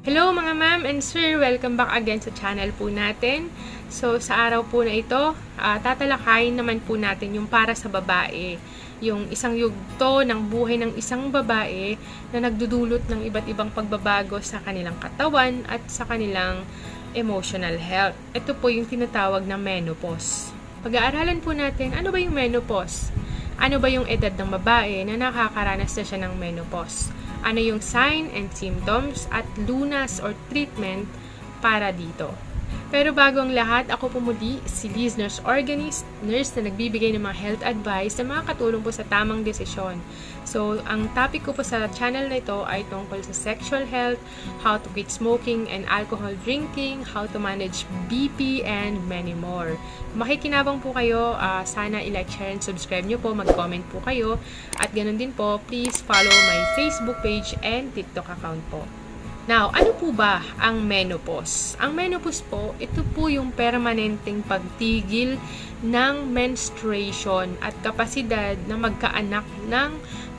Hello mga ma'am and sir! Welcome back again sa channel po natin. So sa araw po na ito, tatalakayin naman po natin yung para sa babae. Yung isang yugto ng buhay ng isang babae na nagdudulot ng iba't ibang pagbabago sa kanilang katawan at sa kanilang emotional health. Ito po yung tinatawag na menopause. Pag-aaralan po natin, ano ba yung menopause? Ano ba yung edad ng babae na nakakaranas na siya ng menopause? Ano yung sign and symptoms at lunas or treatment para dito. Pero bago ang lahat, ako po muli si Liz Nurse Organist, nurse na nagbibigay ng mga health advice na makakatulong po sa tamang desisyon. So, ang topic ko po sa channel na ito ay tungkol sa sexual health, how to quit smoking and alcohol drinking, how to manage BP, and many more. Makikinabang po kayo, sana i-like, share, and subscribe nyo po, mag-comment po kayo, at ganun din po, please follow my Facebook page and TikTok account po. Now, ano po ba ang menopause? Ang menopause po, ito po yung permanenteng pagtigil ng menstruation at kapasidad na magkaanak ng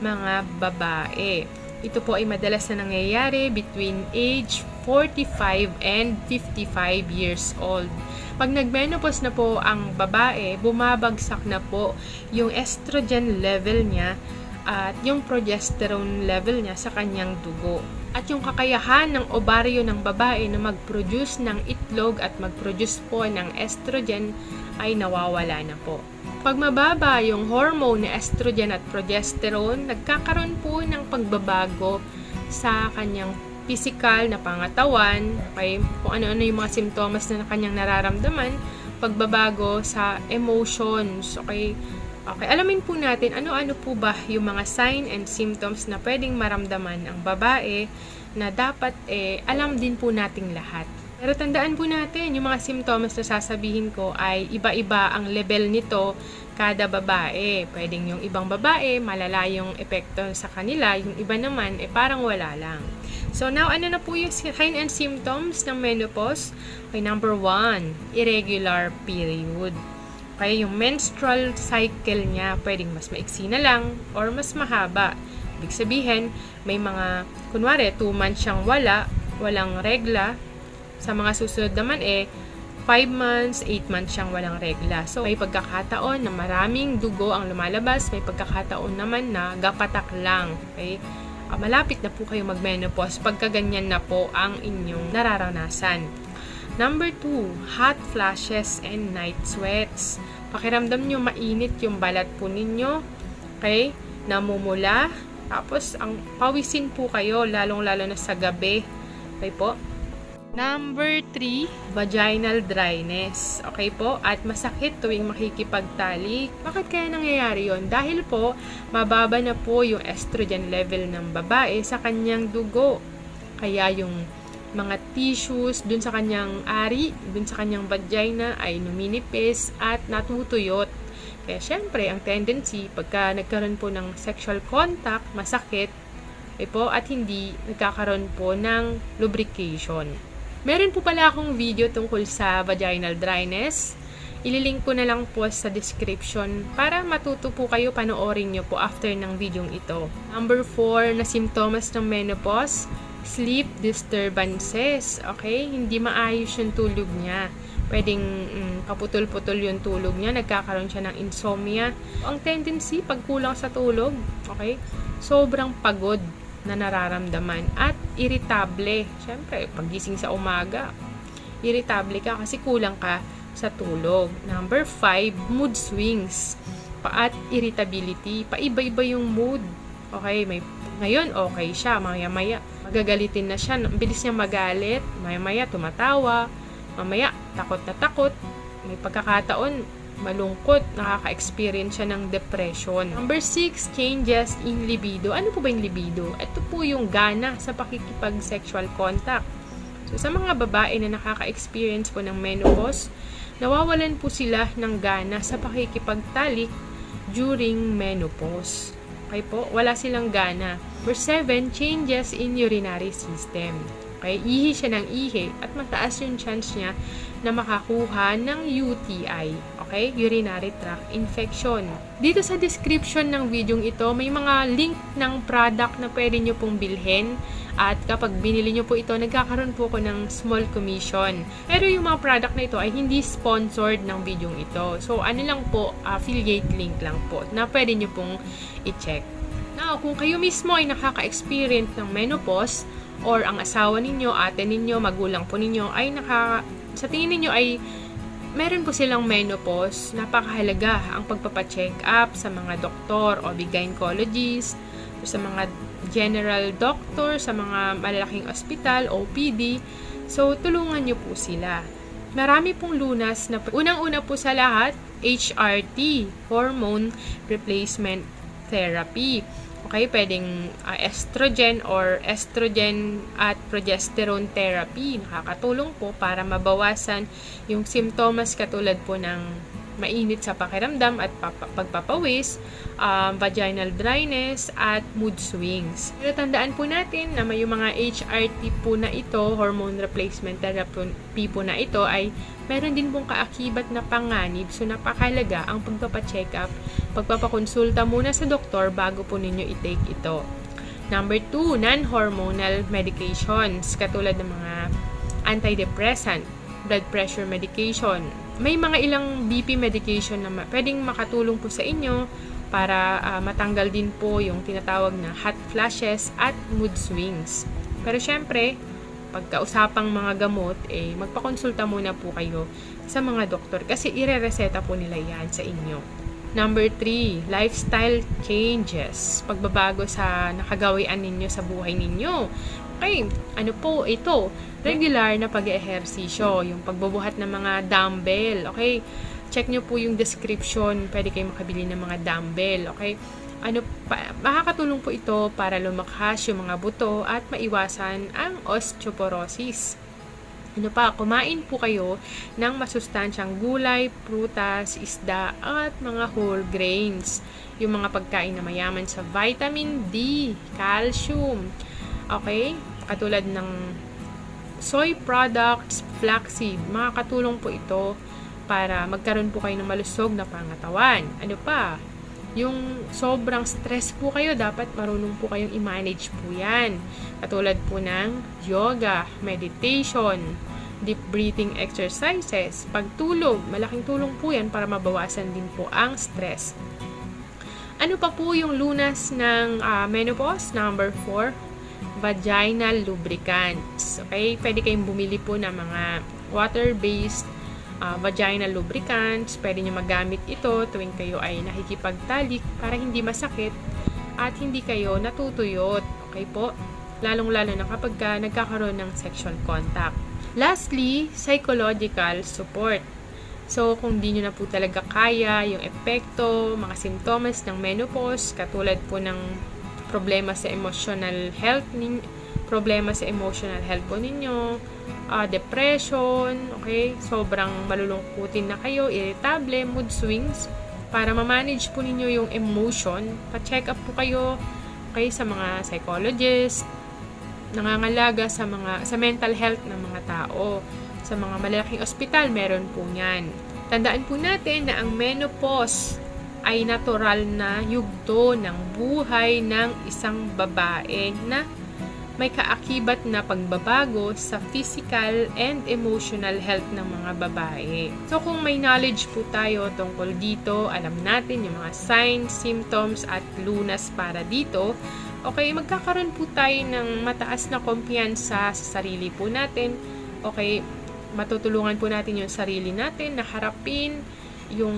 mga babae. Ito po ay madalas na nangyayari between age 45 and 55 years old. Pag nag-menopause na po ang babae, bumabagsak na po yung estrogen level niya at yung progesterone level niya sa kanyang dugo. At yung kakayahan ng ovaryo ng babae na mag-produce ng itlog at mag-produce po ng estrogen ay nawawala na po. Pag mababa yung hormone na estrogen at progesterone, nagkakaroon po ng pagbabago sa kanyang physical na pangatawan, okay, kung ano-ano yung mga simptomas na kanyang nararamdaman, pagbabago sa emotions, okay. Okay, alamin po natin ano-ano po ba yung mga sign and symptoms na pwedeng maramdaman ang babae na dapat alam din po nating lahat. Pero tandaan po natin, yung mga symptoms na sasabihin ko ay iba-iba ang level nito kada babae. Pwedeng yung ibang babae, malala yung epekto sa kanila, yung iba naman, parang wala lang. So now, ano na po yung sign and symptoms ng menopause? Okay, number 1, irregular period. Kaya yung menstrual cycle niya, pwedeng mas maiksi na lang or mas mahaba. Ibig sabihin, may mga, kunwari, 2 months siyang walang regla. Sa mga susunod naman 5 months, 8 months siyang walang regla. So, may pagkakataon na maraming dugo ang lumalabas, may pagkakataon naman na gapatak lang. Okay? Malapit na po kayo mag-menopause pagka ganyan na po ang inyong nararanasan. Number 2, hot flashes and night sweats. Pakiramdam nyo mainit yung balat po ninyo. Okay? Namumula. Tapos, ang pawisin po kayo, lalong-lalo na sa gabi. Okay po? Number 3, vaginal dryness. Okay po? At masakit tuwing makikipagtalik. Bakit kaya nangyayari yon? Dahil po, mababa na po yung estrogen level ng babae sa kanyang dugo. Kaya yung mga tissues dun sa kanyang ari, dun sa kanyang vagina ay numinipis at natutuyot. Kaya syempre, ang tendency pagka nagkaroon po ng sexual contact, masakit po at hindi nagkakaroon po ng lubrication. Meron po pala akong video tungkol sa vaginal dryness. Ililink ko na lang po sa description para matuto po kayo, panoorin nyo po after ng video ito. Number 4 na symptoms ng menopause, sleep disturbances. Okay? Hindi maayos yung tulog niya. Pwedeng kaputol-putol yung tulog niya. Nagkakaroon siya ng insomnia. Ang tendency, pag kulang sa tulog, okay, sobrang pagod na nararamdaman. At irritable. Siyempre, pagising sa umaga, irritable ka kasi kulang ka sa tulog. Number 5, mood swings. At irritability. Paiba-iba yung mood. Okay, ngayon okay siya, maya-maya magagalitin na siya, bilis niya magalit, maya-maya tumatawa, mamaya takot na takot, may pagkakataon malungkot, nakaka-experience siya ng depression. Number 6, changes in libido. Ano po ba yung libido? Ito po yung gana sa pakikipag-sexual contact. So, sa mga babae na nakaka-experience po ng menopause, nawawalan po sila ng gana sa pakikipagtalik during menopause. Okay po? Wala silang gana. Number 7, changes in urinary system. Okay? Ihi siya ng ihi at mataas yung chance niya na makakuha ng UTI. Okay? Urinary tract infection. Dito sa description ng video ito, may mga link ng product na pwede nyo pong bilhin At kapag binili nyo po ito, nagkakaroon po ako ng small commission. Pero yung mga product na ito ay hindi sponsored ng video ito. So, ano lang po, affiliate link lang po na pwede nyo pong i-check. Now, kung kayo mismo ay nakaka-experience ng menopause or ang asawa ninyo, ate ninyo, magulang po ninyo ay sa tingin ninyo ay meron po silang menopause, napakahalaga ang pagpapacheck up sa mga doktor o gynecologist, sa mga general doctor, sa mga malalaking ospital, OPD. So, tulungan nyo po sila. Marami pong lunas na unang-una po sa lahat, HRT, hormone replacement therapy. Okay, pwedeng estrogen or estrogen at progesterone therapy. Nakakatulong po para mabawasan yung simptomas katulad po ng mainit sa pakiramdam at pagpapawis, vaginal dryness, at mood swings. Pero tandaan po natin na may mga HRT po na ito, hormone replacement therapy po na ito, ay meron din pong kaakibat na panganib. So, napakalaga ang pagpapacheck up, pagpapakonsulta muna sa doktor bago po ninyo i-take ito. Number 2, non-hormonal medications, katulad ng mga antidepressant, blood pressure medication. May mga ilang BP medication na pwedeng makatulong po sa inyo para matanggal din po yung tinatawag na hot flashes at mood swings. Pero syempre, pagkausapang mga gamot, magpakonsulta muna po kayo sa mga doktor kasi ire-reseta po nila yan sa inyo. Number 3, lifestyle changes. Pagbabago sa nakagawian ninyo sa buhay ninyo. Okay, ano po ito? Regular na pag-ehersisyo, yung pagbubuhat ng mga dumbbell. Okay, check nyo po yung description. Pwede kayong makabili ng mga dumbbell. Okay, makakatulong po ito para lumakas yung mga buto at maiwasan ang osteoporosis. Ano pa, kumain po kayo ng masustansyang gulay, prutas, isda, at mga whole grains. Yung mga pagkain na mayaman sa vitamin D, calcium. Okay, katulad ng soy products, flaxseed. Makakatulong po ito para magkaroon po kayo ng malusog na pangatawan. Ano pa? Yung sobrang stress po kayo, dapat marunong po kayong i-manage po yan. Katulad po ng yoga, meditation, deep breathing exercises, pagtulog. Malaking tulong po yan para mabawasan din po ang stress. Ano pa po yung lunas ng menopause? Number 4, vaginal lubricants. Okay? Pwede kayong bumili po ng mga water-based vaginal lubricants. Pwede nyo magamit ito tuwing kayo ay nakikipagtalik para hindi masakit at hindi kayo natutuyot. Okay po? Lalong-lalo na kapag nagkakaroon ng sexual contact. Lastly, psychological support. So, kung di nyo na po talaga kaya yung epekto, mga simptomas ng menopause, katulad po ng problema sa emotional health po ninyo, depression, okay, sobrang malulungkutin na kayo, irritable, mood swings, para ma-manage po ninyo yung emotion, pa-check up po kayo, okay, sa mga psychologist, nangangalaga sa mental health ng mga tao. Sa mga malalaking ospital, meron po niyan. Tandaan po natin na ang menopause ay natural na yugto ng buhay ng isang babae na may kaakibat na pagbabago sa physical and emotional health ng mga babae. So kung may knowledge po tayo tungkol dito, alam natin yung mga signs, symptoms at lunas para dito, okay, magkakaroon po tayo ng mataas na kumpiyansa sa sarili po natin. Okay, matutulungan po natin yung sarili natin na harapin yung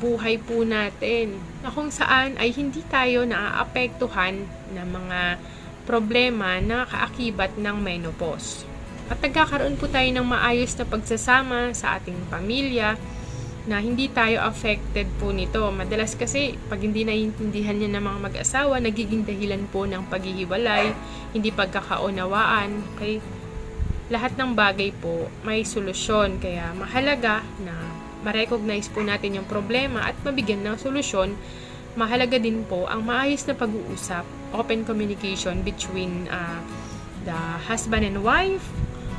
buhay po natin na kung saan ay hindi tayo naaapektuhan ng mga problema na kaakibat ng menopause. At nagkakaroon po tayo ng maayos na pagsasama sa ating pamilya na hindi tayo affected po nito. Madalas kasi pag hindi naiintindihan niya ng mga mag-asawa, nagiging dahilan po ng paghihiwalay, hindi pagkakaunawaan. Okay? Lahat ng bagay po may solusyon, kaya mahalaga na ma-recognize po natin yung problema at mabigyan ng solusyon. Mahalaga din po ang maayos na pag-uusap, open communication between the husband and wife,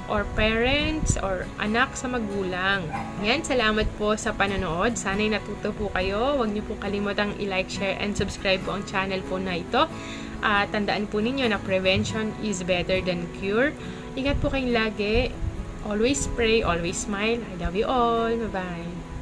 or parents, or anak sa magulang. Yan, salamat po sa panonood. Sana'y natuto po kayo. Huwag niyo po kalimutang i-like, share, and subscribe po ang channel po na ito. Tandaan po ninyo na prevention is better than cure. Ingat po kayong lagi. Always pray, always smile. I love you all. Bye-bye.